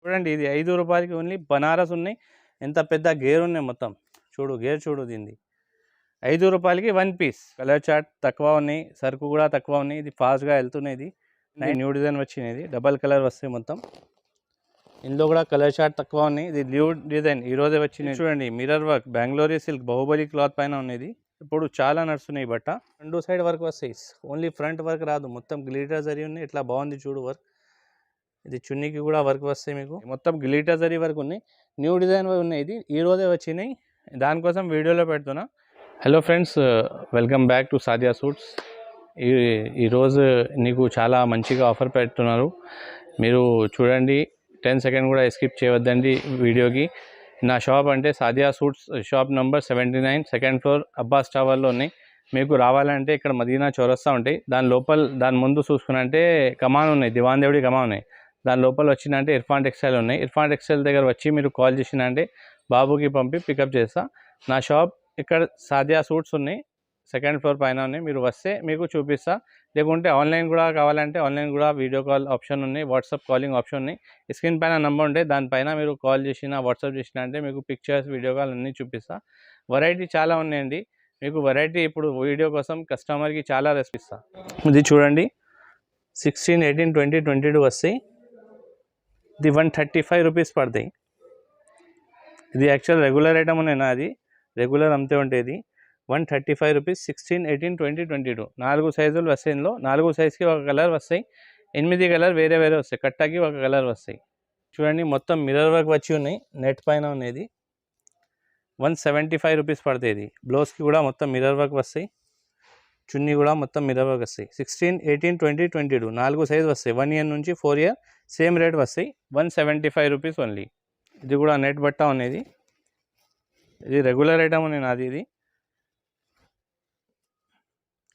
చూడండి ఇది రూ. 5కి ఓన్లీ బనారస్ ఉన్నాయి. ఎంత పెద్ద గేర్ ఉన్నాయి మొత్తం. చూడు గేర్ చూడు దీనిది. రూ. 5కి 1 పీస్. కలర్ చార్ట్ తక్కువ ఉన్నాయి, సరుకు కూడా తక్కువ ఉన్నాయి. ఇది ఫాస్ట్గా వెళ్తున్నది. న్యూ డిజైన్ వచ్చినది, డబల్ కలర్ వస్తాయి మొత్తం. ఇందులో కూడా కలర్ చార్ట్ తక్కువ ఉన్నాయి. ఇది న్యూ డిజైన్ ఈరోజే వచ్చింది. చూడండి mirror work Bengaluru silk Baahubali cloth పైన ఉన్నది. ఇప్పుడు చాలా నడుస్తున్నాయి బట్ట. రెండు సైడ్ వర్క్ వస్తాయి, ఓన్లీ ఫ్రంట్ వర్క్ రాదు. మొత్తం గ్లిటర్ జరీ ఉన్నాయి. ఇట్లా బాగుంది చూడు వర్క్. ఇది చున్నీకి కూడా వర్క్ వస్తాయి మీకు. మొత్తం గ్లిటర్ జరీ వర్క్ ఉన్నాయి. న్యూ డిజైన్ ఉన్నాయి. ఇది ఈరోజే వచ్చినాయి, దానికోసం వీడియోలో పెడుతున్నా. Hello friends, welcome back to Sadia suits. ఈరోజు నీకు చాలా మంచిగా ఆఫర్ పెడుతున్నారు. మీరు చూడండి, 10 సెకండ్ కూడా స్కిప్ చేయవద్దండి వీడియోకి. నా షాప్ అంటే Sadia suits shop number 79, second floor, Abbas టవర్లో ఉన్నాయి. మీకు రావాలంటే ఇక్కడ మదీనా చౌరస్తా ఉంటాయి. దాని ముందు చూసుకున్నంటే కమాన్ ఉన్నాయి, దివాన్ దేవుడి కమాన్ ఉన్నాయి. దాని లోపల వచ్చినంటే ఇర్ఫాన్ టెక్స్టైల్ ఉన్నాయి. ఇర్ఫాన్ టెక్స్టైల్ దగ్గర వచ్చి మీరు కాల్ చేసినంటే బాబుకి పంపి పికప్ చేస్తా. నా షాప్ ఇక్కడ సాదియా సూట్స్ ఉన్నాయి, సెకండ్ ఫ్లోర్ పైన ఉన్నాయి. మీరు వస్తే మీకు చూపిస్తా. లేకుంటే ఆన్లైన్ కూడా కావాలంటే ఆన్లైన్ కూడా వీడియో కాల్ ఆప్షన్ ఉన్నాయి, వాట్సాప్ కాలింగ్ ఆప్షన్ ఉన్నాయి. స్క్రీన్ పైన నెంబర్ ఉంటే దానిపైన మీరు కాల్ చేసినా వాట్సాప్ చేసినా అంటే మీకు పిక్చర్స్ వీడియో కాల్ అన్నీ చూపిస్తా. వెరైటీ చాలా ఉన్నాయండి మీకు. వెరైటీ ఇప్పుడు వీడియో కోసం కస్టమర్కి చాలా రెస్పిస్తా. ఇది చూడండి 16, 18, 20, 22 వస్తాయి. ఇది 135 రూపీస్ పడతాయి. ఇది యాక్చువల్ రెగ్యులర్ ఐటమ్ ఉన్నాయి నా, అది రెగ్యులర్ అమ్మితే ఉంటుంది. 135 రూపీస్. 16, 18, 20, 22 4 సైజులు వస్తాయి. ఇందులో 4 సైజ్కి ఒక కలర్ వస్తాయి. 8 కలర్ వేరే వేరే వస్తాయి. కట్టాకి ఒక కలర్ వస్తాయి. చూడండి మొత్తం మిర్రర్ వర్క్ వచ్చి ఉన్నాయి, నెట్ పైన ఉన్నది. 175 రూపీస్ పడుతుంది. ఇది బ్లౌజ్కి కూడా మొత్తం మిర్రర్ వర్క్ వస్తాయి. చున్నీ కూడా మొత్తం మిర్రర్ వర్క్ వస్తాయి. 16, 18, 20, 22 4 సైజు వస్తాయి. 1 ఇయర్ నుంచి 4 ఇయర్ సేమ్ రేట్ వస్తాయి. 175 రూపీస్ ఓన్లీ. ఇది కూడా నెట్ బట్ట ఉన్నది. ఇది రెగ్యులర్ ఐటమ్ ఉంది నాది.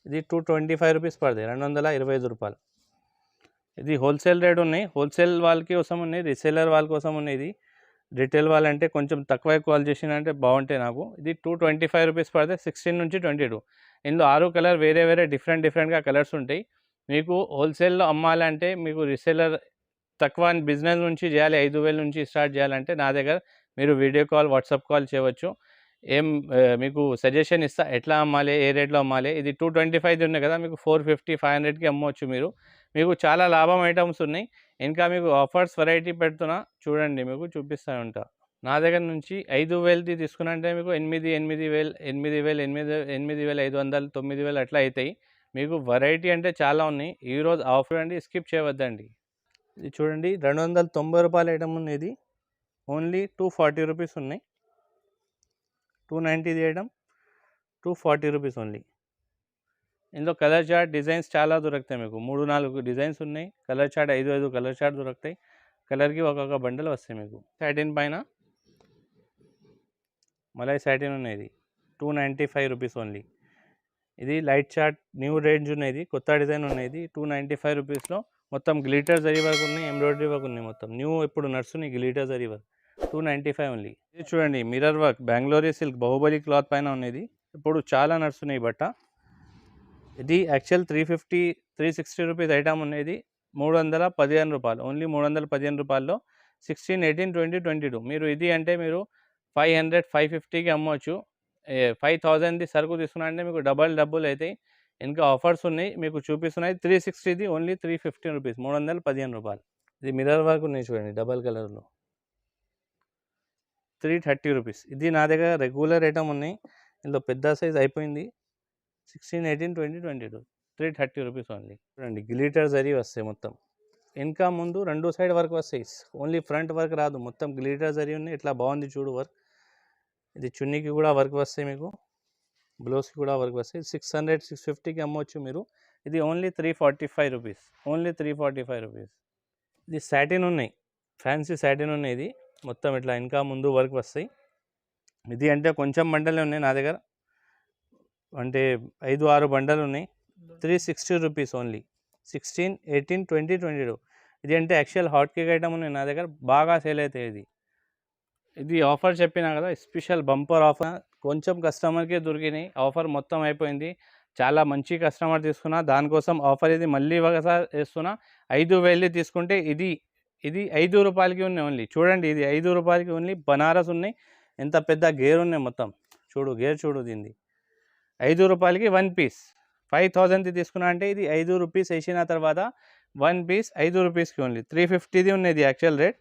ఇది 225 రూపీస్ పడుతుంది, 225 రూపాయలు. ఇది హోల్సేల్ రేట్ ఉన్నాయి. హోల్సేల్ వాళ్ళకి కోసం ఉన్నాయి, రీసేలర్ వాళ్ళ కోసం ఉన్నాయి. ఇది రిటైల్ వాళ్ళంటే కొంచెం తక్కువ కాల్ చేసినంటే బాగుంటాయి నాకు. ఇది 225 రూపీస్ పడుతుంది. 16 నుంచి 22 ఇందులో 6 కలర్ వేరే వేరే డిఫరెంట్గా కలర్స్ ఉంటాయి. మీకు హోల్సేల్లో అమ్మాలంటే మీకు రీసేలర్ తక్కువ బిజినెస్ నుంచి చేయాలి, 5,000 నుంచి స్టార్ట్ చేయాలంటే నా దగ్గర మీరు వీడియో కాల్ వాట్సాప్ కాల్ చేయవచ్చు. మీకు సజెషన్ ఇస్తా ఎట్లా అమ్మాలి, ఏ రేట్లో అమ్మాలి. ఇది 225 ఉన్నాయి కదా, మీకు 450, 500కి అమ్మవచ్చు మీరు. మీకు చాలా లాభం ఐటమ్స్ ఉన్నాయి. ఇంకా మీకు ఆఫర్స్ వెరైటీ పెడుతున్నా, చూడండి మీకు చూపిస్తూ ఉంటా. నా దగ్గర నుంచి 5,000ది తీసుకున్నంటే మీకు 8,500, 8,500, 9,000 అట్లా అవుతాయి. మీకు వెరైటీ అంటే చాలా ఉన్నాయి. ఈరోజు ఆఫర్ అండి, స్కిప్ చేయవద్దండి. ఇది చూడండి 290 రూపాయల ఐటమ్ ఉన్నది. ఓన్లీ 240 రూపీస్ ఉన్నాయి. 290 ఐటమ్ 240 రూపీస్ ఓన్లీ. ఇందులో కలర్ చార్ట్ డిజైన్స్ చాలా దొరుకుతాయి మీకు. 3-4 డిజైన్స్ ఉన్నాయి. కలర్ చార్ట్ 5 కలర్ చార్ట్ దొరుకుతాయి. కలర్కి ఒక్కొక్క బండల్ వస్తాయి మీకు. సాటిన్ పైన మలై సాటిన్ ఉన్నది. 295 రూపీస్ ఓన్లీ. ఇది లైట్ చార్ట్ న్యూ రేంజ్ ఉన్నది, కొత్త డిజైన్ ఉన్నది. 295 రూపీస్లో మొత్తం గ్లిటర్ జరీ వర్క్ ఉన్నాయి, ఎంబ్రాయిడరీ వర్క్ ఉన్నాయి. మొత్తం న్యూ ఇప్పుడు నడుస్తున్నాయి గ్లిటర్ జరీ వర్క్. 295 ఓన్లీ. ఇది చూడండి mirror work Bengaluru silk Baahubali cloth పైన ఉన్నది. ఇప్పుడు చాలా నడుస్తున్నాయి బట్ట. ఇది యాక్చువల్ 350, 360 రూపీస్ ఐటమ్ ఉన్నది. 315 రూపాయలు ఓన్లీ. 315 రూపాయల్లో 16, 18, 20, 22 మీరు ఇది అంటే మీరు 500, 550కి అమ్మవచ్చు. 5,000ది సరుకు తీసుకున్నారంటే మీకు డబ్బులు అవుతాయి. ఇంకా ఆఫర్స్ ఉన్నాయి మీకు చూపిస్తున్నాయి. 360ది ఓన్లీ 315 రూపీస్, 315 రూపాయలు. ఇది మిర్రర్ వర్క్ ఉన్నాయి చూడండి డబల్ కలర్లో, 330 రూపీస్. ఇది నా దగ్గర రెగ్యులర్ ఐటమ్ ఉన్నాయి. ఇందులో పెద్ద సైజ్ అయిపోయింది. 16, 18, 20, 22 330 రూపీస్ ఓన్లీ. చూడండి గ్లిటర్ జరీ వస్తాయి మొత్తం. ఇంకా ముందు 2 సైడ్ వర్క్ వస్తాయి, ఓన్లీ ఫ్రంట్ వర్క్ రాదు. మొత్తం గ్లిటర్ జరీ ఉన్నాయి. ఇట్లా బాగుంది చూడు వర్క్. ఇది చున్నీకి కూడా వర్క్ వస్తాయి మీకు, బ్లౌజ్కి కూడా వర్క్ వస్తాయి. 600, 650కి అమ్మవచ్చు మీరు. ఇది ఓన్లీ 345 రూపీస్, ఓన్లీ 345 రూపీస్. ఇది సాటిన్ ఉన్నాయి, ఫ్యాన్సీ సాటిన్ ఉన్నాయి. ఇది మొత్తం ఇట్లా ఇంకా ముందు వర్క్ వస్తాయి. ఇది అంటే కొంచెం బండలే ఉన్నాయి నా దగ్గర, అంటే 5-6 బండలు ఉన్నాయి. 360 రూపీస్ ఓన్లీ. 16, 18, 20, 22 ఇది అంటే యాక్చువల్ హాట్ కేక్ ఐటమ్ ఉన్నాయి నా దగ్గర, బాగా సేల్ అవుతాయి. ఇది ఆఫర్ చెప్పినా కదా, స్పెషల్ బంపర్ ఆఫర్. కొంచెం కస్టమర్కే దొరికినాయి, ఆఫర్ మొత్తం అయిపోయింది. చాలా మంచి కస్టమర్ తీసుకున్నా, దానికోసం ఆఫర్ ఇది మళ్ళీ ఒకసారి వేస్తున్నా. 5,000 తీసుకుంటే ఇది ఇది 5 రూపాయలకి ఉన్నాయి ఓన్లీ. చూడండి ఇది 5 రూపాయలకి ఓన్లీ బనారస్ ఉన్నాయి. ఎంత పెద్ద గేర్ ఉన్నాయి మొత్తం. చూడు గేర్ చూడు దీనిది. 5 రూపాయలకి 1 పీస్. 5000ది తీసుకున్నా అంటే ఇది 5 రూపీస్ వేసిన తర్వాత 1 పీస్ 5 రూపీస్కి ఓన్లీ. 350ది ఉన్నది యాక్చువల్ రేట్.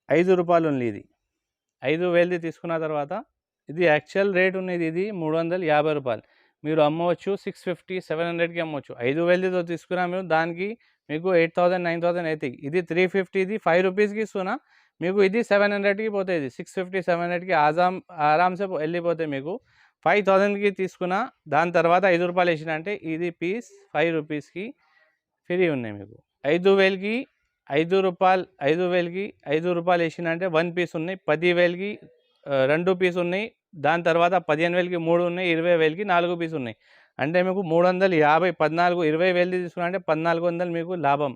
5 రూపాయలు ఓన్లీ ఇది. 5000ది తీసుకున్న తర్వాత ఇది యాక్చువల్ రేట్ ఉన్నది ఇది 350 రూపాయలు. మీరు అమ్మవచ్చు 650, 700కి అమ్మవచ్చు. 5000తో తీసుకున్నా మీరు దానికి మీకు 8000, 9000 అవుతాయి. ఇది 350ది 5 రూపీస్కి ఇస్తున్నా మీకు ఇది 700కి పోతుంది. 650, 700కి ఆరామ్సే వెళ్ళిపోతాయి మీకు. 5000కి తీసుకున్నా దాని తర్వాత 5 రూపాయలు వేసిన అంటే ఇది పీస్ 5 రూపీస్కి ఫ్రీ ఉన్నాయి మీకు. 5000కి 5 రూపాయలు 5000కి 5 రూపాయలు వేసిన అంటే 1 పీస్ ఉన్నాయి. 10,000కి 2 పీస్ ఉన్నాయి. దాని తర్వాత 15,000కి 3 ఉన్నాయి. 20,000కి 4 పీస్ ఉన్నాయి. అంటే మీకు 350, 14, 20,000 తీసుకున్నా అంటే 1400 మీకు లాభం.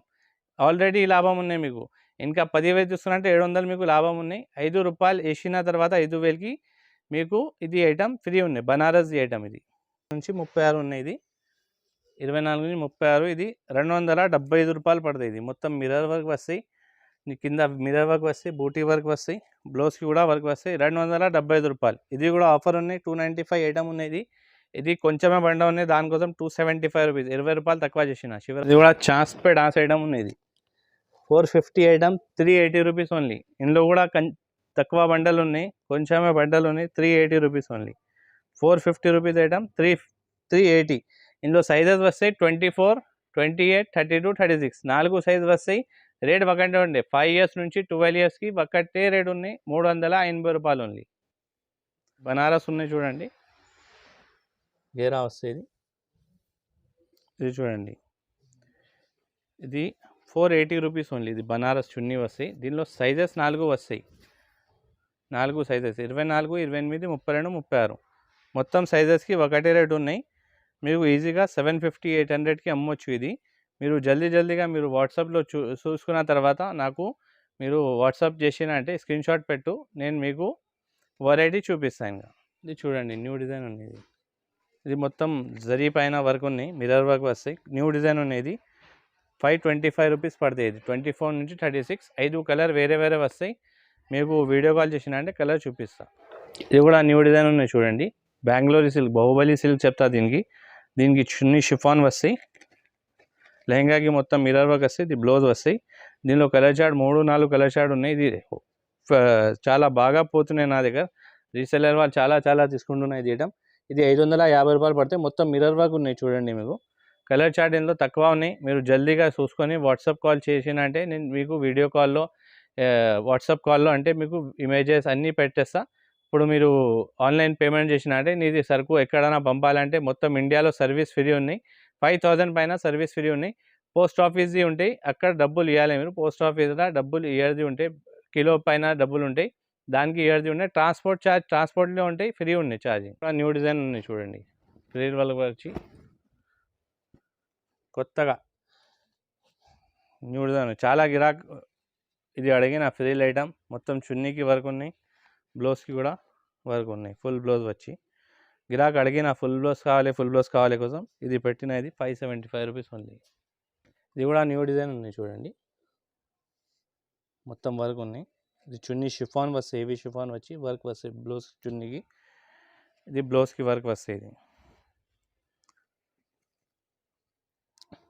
ఆల్రెడీ లాభం ఉన్నాయి మీకు. ఇంకా 10,000 తీసుకున్నా అంటే 700 మీకు లాభం ఉన్నాయి. 5 రూపాయలు వేసిన తర్వాత 5,000కి మీకు ఇది ఐటమ్ ఫ్రీ ఉన్నాయి. బనారస్ ఐటమ్ ఇది నుంచి 36 ఉన్నాయి. ఇది 24 నుంచి 36 ఇది 275 రూపాయలు పడుతుంది. ఇది మొత్తం మిర్రర్ వర్క్ వస్తాయి. కింద మిర్రర్ వర్క్ వస్తాయి, బూటీ వర్క్ వస్తాయి, బ్లౌజ్కి కూడా వర్క్ వస్తాయి. 275 రూపాయలు. ఇది కూడా ఆఫర్ ఉన్నాయి. 295 ఐటమ్ ఉన్నాయి. ఇది కొంచెమే బండ ఉన్నాయి. దానికోసం 275 రూపీస్, 20 రూపాయలు తక్కువ చేసిన. ఇది కూడా ఛాన్స్ పే డాన్స్ ఐటమ్ ఉన్నది. 450 ఐటమ్ 380 రూపీస్ ఓన్లీ. ఇందులో కూడా తక్కువ బండలు ఉన్నాయి, కొంచెమే బండలు ఉన్నాయి. 380 రూపీస్ ఓన్లీ. 450 rupees item 380. ఇందులో సైజెస్ వస్తాయి 24, 28, 32, 36 4 సైజు వస్తాయి. రేట్ ఒకటే ఉండే. 5 ఇయర్స్ నుంచి 12 ఇయర్స్కి ఒకటే రేట్ ఉన్నాయి. 380 రూపాయలు ఓన్లీ. బనారస్ ఉన్నాయి చూడండి. గేరా వస్తుంది ఇది చూడండి. ఇది 480 రూపీస్ ఓన్లీ. ఇది బనారస్ చున్నీ వస్తాయి. దీనిలో సైజెస్ 4 వస్తాయి. 4 సైజెస్ 24, 28, 32, 36 మొత్తం సైజెస్కి ఒకటే రేట్ ఉన్నాయి. మీకు ఈజీగా 750, 800కి అమ్మవచ్చు. ఇది మీరు జల్దీగా మీరు వాట్సాప్లో చూసుకున్న తర్వాత నాకు మీరు వాట్సాప్ చేసిన అంటే స్క్రీన్ షాట్ పెట్టు, నేను మీకు వెరైటీ చూపిస్తాను. ఇది చూడండి న్యూ డిజైన్ ఉన్నది. ఇది మొత్తం జరీ పైన వర్క్ ఉన్నాయి, మిర్రర్ వర్క్ వస్తాయి. న్యూ డిజైన్ ఉన్నది. 525 రూపీస్ పడుతుంది. ఇది 24 నుంచి 36 5 కలర్ వేరే వస్తాయి. మీకు వీడియో కాల్ చేసిన అంటే కలర్ చూపిస్తా. ఇది కూడా న్యూ డిజైన్ ఉన్నాయి చూడండి. బెంగళూరు సిల్క్, బాహుబలి సిల్క్ చెప్తా. దీనికి చున్నీ షిఫాన్ వస్తాయి. లెహంగాకి మొత్తం మిర్రర్ వర్క్ వస్తాయి. ఇది బ్లౌజ్ వస్తాయి. దీనిలో కలర్ చార్ట్ 3-4 కలర్ చార్ట్ ఉన్నాయి. ఇది చాలా బాగా పోతున్నాయి నా దగ్గర. రీసెలర్ వాళ్ళు చాలా తీసుకుంటున్నాయి. ఇది 550 రూపాయలు పడతాయి. మొత్తం మిర్రర్ వర్క్ ఉన్నాయి చూడండి. మీకు కలర్ చార్ట్ ఇందులో తక్కువ ఉన్నాయి. మీరు జల్దీగా చూసుకొని వాట్సాప్ కాల్ చేసిన అంటే నేను మీకు వీడియో కాల్లో వాట్సాప్ కాల్లో అంటే మీకు ఇమేజెస్ అన్నీ పెట్టేస్తా. ఇప్పుడు మీరు ఆన్లైన్ పేమెంట్ చేసిన అంటే నీది సరుకు ఎక్కడైనా పంపాలంటే మొత్తం ఇండియాలో సర్వీస్ ఫ్రీ ఉన్నాయి. 5000 పైన సర్వీస్ ఫ్రీ ఉన్నాయి. పోస్ట్ ఆఫీస్ది ఉంటాయి, అక్కడ డబ్బులు ఇవ్వాలి. మీరు పోస్ట్ ఆఫీస్లో డబ్బులు ఇయర్ది ఉంటాయి. కిలో పైన డబ్బులు ఉంటాయి, దానికి ఇయర్ది ఉన్నాయి. ట్రాన్స్పోర్ట్లో ఉంటాయి, ఫ్రీ ఉన్నాయి ఛార్జింగ్. న్యూ డిజైన్ ఉన్నాయి చూడండి. ఫ్రీ వాళ్ళకి వచ్చి కొత్తగా న్యూ డిజైన్ చాలా గిరాక్ ఇది అడిగిన ఫ్రీ ఐటమ్. మొత్తం చున్నీకి వర్క్ ఉన్నాయి, బ్లౌజ్కి కూడా వర్క్ ఉన్నాయి. ఫుల్ బ్లౌజ్ వచ్చి గిరాక్ అడిగిన ఫుల్ బ్లౌజ్ కావాలి కోసం ఇది పెట్టినది 575 రూపీస్ ఓన్లీ. ఇది కూడా న్యూ డిజైన్ ఉన్నాయి చూడండి. మొత్తం వర్క్ ఉన్నాయి. ఇది చున్నీ షిఫాన్ వస్తాయి, హెవీ షిఫాన్ వచ్చి వర్క్ వస్తాయి. బ్లౌజ్ చున్నీకి ఇది బ్లౌజ్కి వర్క్ వస్తాయి. ఇది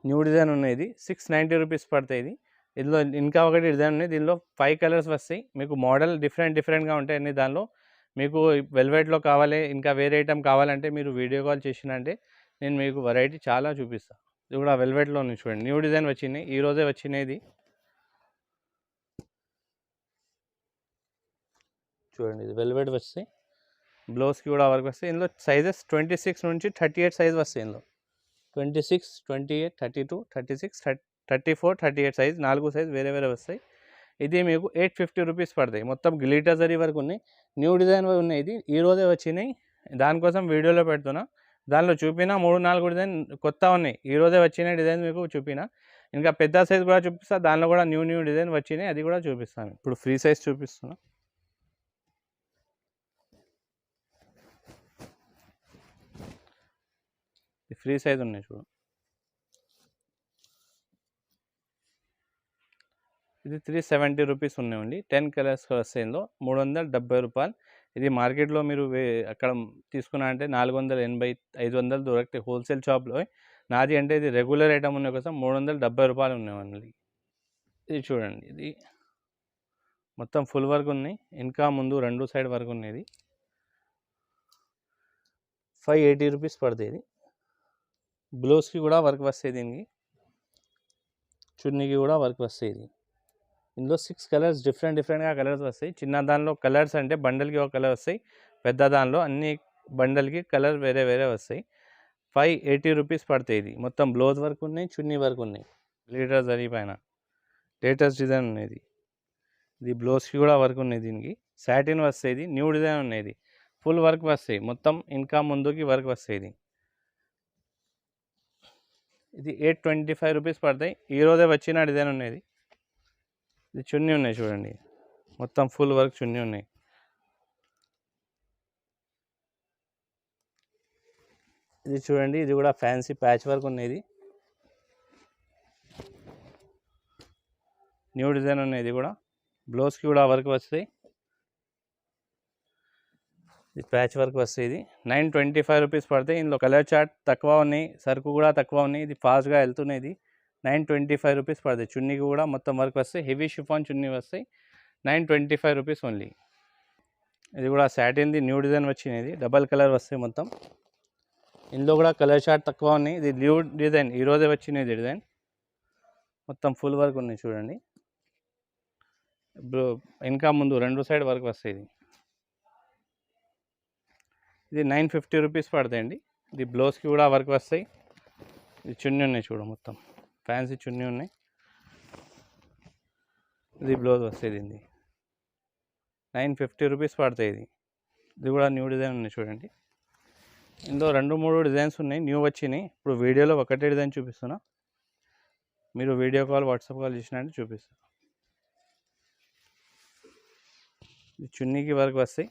న్యూ డిజైన్ ఉన్నాయి. ఇది 690 రూపీస్ పడతాయి. ఇందులో ఇంకా ఒకటి డిజైన్ ఉన్నాయి. దీనిలో 5 కలర్స్ వస్తాయి. మీకు మోడల్ డిఫరెంట్గా ఉంటాయి అన్ని. దానిలో మీకు వెల్వెట్లో కావాలి, ఇంకా వేరే ఐటమ్ కావాలంటే మీరు వీడియో కాల్ చేసినంటే నేను మీకు వెరైటీ చాలా చూపిస్తాను. ఇది కూడా వెల్వెట్లో ఉంది చూడండి. న్యూ డిజైన్ వచ్చినాయి, ఈరోజే వచ్చినాయి. చూడండి ఇది వెల్వెట్ వస్తాయి. బ్లౌజ్కి కూడా వర్క్ వస్తాయి. ఇందులో సైజెస్ 26 నుంచి 38 సైజ్ వస్తాయి. ఇందులో 26, 28, 32, 36, 34, 38 సైజ్ 4 సైజ్ వేరే వస్తాయి. ఇది మీకు 850 రూపీస్ పడతాయి. మొత్తం గ్లిటర్ జరీ వరకు ఉన్నాయి. న్యూ డిజైన్ ఉన్నాయి. ఇది ఈరోజే వచ్చినాయి, దానికోసం వీడియోలో పెడుతున్నా. దానిలో చూపిన 3-4 డిజైన్ కొత్త ఉన్నాయి. ఈరోజే వచ్చిన డిజైన్ మీకు చూపిన. ఇంకా పెద్ద సైజ్ కూడా చూపిస్తా. దానిలో కూడా న్యూ డిజైన్ వచ్చినాయి, అది కూడా చూపిస్తాను. ఇప్పుడు ఫ్రీ సైజ్ చూపిస్తున్నా. ఫ్రీ సైజ్ ఉన్నాయి చూడు. ఇది 370 రూపీస్ ఉన్నాయండి. 10 కలర్స్ వస్తాయి ఇందులో. 370 రూపాయలు. ఇది మార్కెట్‌లో మీరు అక్కడ తీసుకున్నారంటే 480, 500 దొరుకుతాయి హోల్సేల్ షాప్‌లో. నాది అంటే ఇది రెగ్యులర్ ఐటమ్ ఉన్న కోసం 370 రూపాయలు ఉన్నాయండి. ఇది చూడండి, ఇది మొత్తం ఫుల్ వర్క్ ఉన్నాయి. ఇంకా ముందు 2 సైడ్ వర్క్ ఉన్నది. 580 రూపీస్ పడుతుంది. ఇది బ్లౌజ్కి కూడా వర్క్ వస్తాయి, దీనికి చున్నీకి కూడా వర్క్ వస్తాయి. ఇది ఇందులో 6 కలర్స్ డిఫరెంట్గా కలర్స్ వస్తాయి. చిన్న దానిలో కలర్స్ అంటే బండల్కి ఒక కలర్ వస్తాయి, పెద్ద దానిలో అన్ని బండల్కి కలర్ వేరే వేరే వస్తాయి. 580 రూపీస్ పడతాయి. ఇది మొత్తం బ్లౌజ్ వర్క్ ఉన్నాయి, చున్నీ వర్క్ ఉన్నాయి. గ్లిటర్ జరీ పైన లేటెస్ట్ డిజైన్ ఉన్నది. ఇది బ్లౌజ్కి కూడా వర్క్ ఉన్నాయి. దీనికి సాటిన్ వస్తాయి. ఇది న్యూ డిజైన్ ఉన్నది. ఫుల్ వర్క్ వస్తాయి, మొత్తం ఇంకా ముందుకి వర్క్ వస్తాయి. ఇది 825 రూపీస్ పడతాయి. ఈరోజే వచ్చిన డిజైన్ ఉన్నది. ఇది చున్నీ ఉన్నాయి చూడండి, మొత్తం ఫుల్ వర్క్ చున్నీ ఉన్నాయి. ఇది చూడండి, ఇది కూడా ఫ్యాన్సీ ప్యాచ్ వర్క్ ఉన్నది. న్యూ డిజైన్ ఉన్నాయి. ఇది కూడా బ్లౌజ్కి కూడా వర్క్ వస్తాయి. ఇది ప్యాచ్ వర్క్ వస్తాయి. ఇది 925 రూపీస్ పడతాయి. ఇందులో కలర్ చార్ట్ తక్కువ ఉన్నాయి, సరుకు కూడా తక్కువ ఉన్నాయి. ఇది ఫాస్ట్గా వెళ్తున్నది. 925 రూపీస్ పడతాయి. చున్నీకి కూడా మొత్తం వర్క్ వస్తాయి. హెవీ షిఫాన్ చున్నీ వస్తాయి. 925 రూపీస్ ఓన్లీ. ఇది కూడా సాటిన్ది న్యూ డిజైన్ వచ్చినది. డబల్ కలర్ వస్తాయి మొత్తం. ఇందులో కూడా కలర్ చార్ట్ తక్కువ ఉన్నాయి. ఇది న్యూ డిజైన్, ఈరోజే వచ్చినది డిజైన్. మొత్తం ఫుల్ వర్క్ ఉన్నాయి చూడండి. ఇంకా ముందు 2 సైడ్ వర్క్ వస్తాయి. ఇది 950 రూపీస్ పడతాయండి. ఇది బ్లౌజ్కి కూడా వర్క్ వస్తాయి. ఇది చున్నీ ఉన్నాయి చూడ, మొత్తం ఫ్యాన్సీ చున్నీ ఉన్నాయి. ఇది బ్లౌజ్ వస్తాయి. ఇది 950 రూపీస్ పడతాయి. ఇది కూడా న్యూ డిజైన్ ఉన్నాయి చూడండి. ఇందులో 2-3 డిజైన్స్ ఉన్నాయి, న్యూ వచ్చినాయి. ఇప్పుడు వీడియోలో ఒకటే డిజైన్ చూపిస్తున్నా. మీరు వీడియో కాల్, వాట్సాప్ కాల్ చేసినట్టు చూపిస్తాను. ఇది చున్నీకి వర్క్ వస్తాయి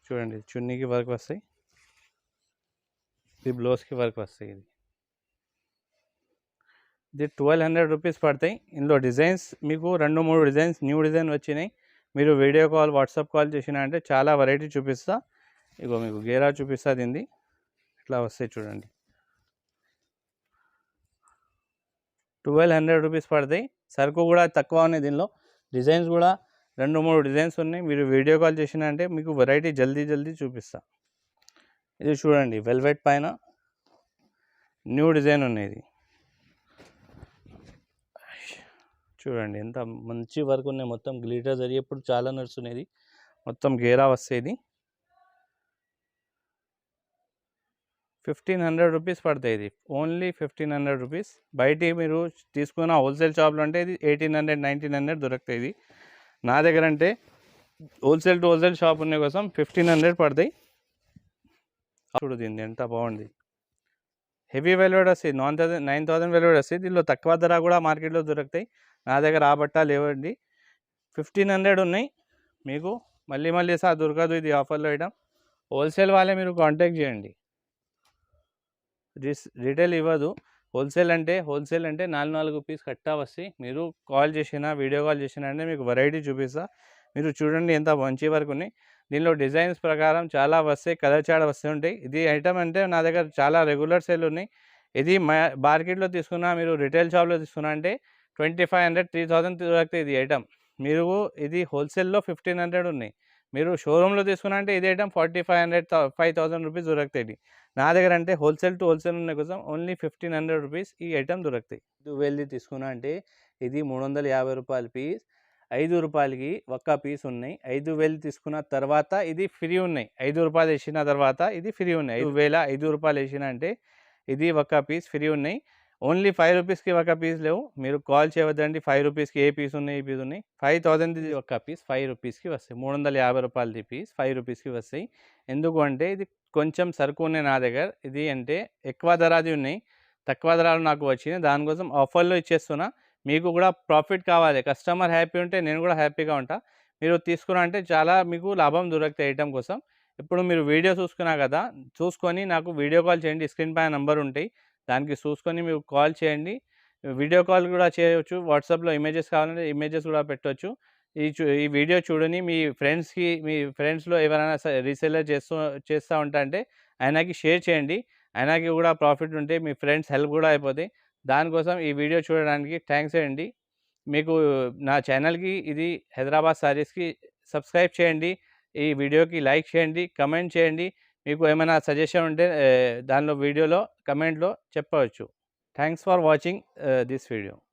చూడండి. చున్నీకి వర్క్ వస్తాయి. ఇది బ్లౌజ్కి వర్క్ వస్తాయి. ఇది 1200 రూపీస్ పడతాయి. ఇందులో డిజైన్స్ మీకు 2-3 డిజైన్స్ న్యూ డిజైన్ వచ్చినాయి. మీరు వీడియో కాల్, వాట్సాప్ కాల్ చేసినా అంటే చాలా వెరైటీ చూపిస్తా. ఇగో మీకు గేరా చూపిస్తా. దీన్ని ఇట్లా వస్తాయి చూడండి. 1200 రూపీస్ పడతాయి. సరుకు కూడా తక్కువ ఉన్నాయి. దీనిలో డిజైన్స్ కూడా 2-3 డిజైన్స్ ఉన్నాయి. మీరు వీడియో కాల్ చేసినా అంటే మీకు వెరైటీ జల్దీ చూపిస్తా. ఇది చూడండి, వెల్వెట్ పైన న్యూ డిజైన్ ఉన్నాయి. చూడండి ఎంత మంచి వర్క్ ఉన్నాయి. మొత్తం గ్లిటర్ జరీ ఇప్పుడు చాలా నడుస్తున్నది. మొత్తం గేరా వస్తాయి. 1500 రూపీస్ పడతాయి. ఇది ఓన్లీ 1500 రూపీస్. బయట మీరు తీసుకున్న హోల్సేల్ షాప్లో అంటే ఇది 1800, 1900 దొరుకుతాయి. ఇది నా దగ్గర అంటే హోల్సేల్ టు హోల్సేల్ షాప్ ఉన్న కోసం 1500 పడతాయి. చూడు దీన్ని ఎంత బాగుంది. హెవీ వెల్వెట్ వస్తాయి. 9000 వెల్వెట్ వస్తాయి. దీనిలో తక్కువ ధర కూడా మార్కెట్లో దొరుకుతాయి. నా దగ్గర ఆ బట్ట లేవండి. 1500 ఉన్నాయి. మీకు మళ్ళీ సార్ దొరకదు. ఇది ఆఫర్లో ఐటమ్. హోల్సేల్ వాళ్ళే మీరు కాంటాక్ట్ చేయండి. రీటైల్ ఇవ్వదు. హోల్సేల్ అంటే 4 పీస్ కట్టా వస్తాయి. మీరు కాల్ చేసినా, వీడియో కాల్ చేసినా అంటే మీకు వెరైటీ చూపిస్తా. మీరు చూడండి ఎంత మంచి వరకు ఉన్నాయి. దీనిలో డిజైన్స్ ప్రకారం చాలా వస్తాయి, కలర్ చార్ట్ వస్తూ ఉంటాయి. ఇది ఐటమ్ అంటే నా దగ్గర చాలా రెగ్యులర్ సేల్ ఉన్నాయి. ఇది మార్కెట్లో తీసుకున్నా, మీరు రిటైల్ షాప్లో తీసుకున్నా అంటే 2500, 3000 దొరుకుతాయి. ఇది ఐటమ్ మీరు ఇది హోల్సేల్లో 1500 ఉన్నాయి. మీరు షోరూంలో తీసుకున్నా అంటే ఇది ఐటమ్ 4500, 5000 రూపీస్ దొరుకుతాయి. నా దగ్గర అంటే హోల్సేల్ టు హోల్సేల్ ఉన్న కోసం ఓన్లీ 1500 రూపీస్ ఈ ఐటమ్ దొరుకుతాయి. 2000 తీసుకున్నా అంటే ఇది 350 రూపాయల పీస్. 5 రూపాయలకి ఒక్క పీస్ ఉన్నాయి. 5000 తీసుకున్న తర్వాత ఇది ఫ్రీ ఉన్నాయి. 5 రూపాయలు వేసిన తర్వాత ఇది ఫ్రీ ఉన్నాయి. 5 రూపాయలు వేసిన అంటే ఇది ఒక్క పీస్ ఫ్రీ ఉన్నాయి. ఓన్లీ 5 రూపీస్కి ఒక పీస్ లేవు. మీరు కాల్ చేయవద్దండి. 5 రూపీస్కి ఏ పీస్ ఉన్నాయి, ఈ పీస్ ఉన్నాయి. 5000 ఒక పీస్ 5 రూపీస్కి వస్తాయి. 350 రూపాయలది పీస్ 5 రూపీస్కి వస్తాయి. ఎందుకు అంటే ఇది కొంచెం సరుకు ఉన్నాయి నా దగ్గర. ఇది అంటే ఎక్కువ ధరది ఉన్నాయి, తక్కువ ధరలు నాకు వచ్చినాయి. దానికోసం ఆఫర్లో ఇచ్చేస్తున్నా. మీకు కూడా ప్రాఫిట్ కావాలి, కస్టమర్ హ్యాపీ ఉంటే నేను కూడా హ్యాపీగా ఉంటా. మీరు తీసుకున్నా అంటే చాలా మీకు లాభం దొరుకుతాయి ఐటమ్ కోసం. ఇప్పుడు మీరు వీడియో చూసుకున్నా కదా, చూసుకొని నాకు వీడియో కాల్ చేయండి. స్క్రీన్ పైన నంబర్ ఉంటాయి, దానికి చూసుకొని మీరు కాల్ చేయండి. వీడియో కాల్ కూడా చేయొచ్చు. వాట్సాప్‌లో ఇమేజెస్ కావాలంటే ఇమేజెస్ కూడా పెట్టొచ్చు. ఈ వీడియో చూడని మీ ఫ్రెండ్స్‌లో ఎవరైనా రీసెల్లర్ చేస్తా ఉంటా అంటే ఆయనకి షేర్ చేయండి. ఆయనకి కూడా ప్రాఫిట్ ఉంటే మీ ఫ్రెండ్స్ హెల్ప్ కూడా అయిపోతాయి. దానికోసం ఈ వీడియో చూడడానికి థాంక్స్ అండి. మీకు నా ఛానల్‌కి ఇది హైదరాబాద్ సారీస్‌కి సబ్స్క్రైబ్ చేయండి. ఈ వీడియోకి లైక్ చేయండి, కమెంట్ చేయండి. మీకు ఏమైనా సజెషన్ ఉంటే దానిలో వీడియోలో కమెంట్‌లో చెప్పవచ్చు. Thanks for watching this video.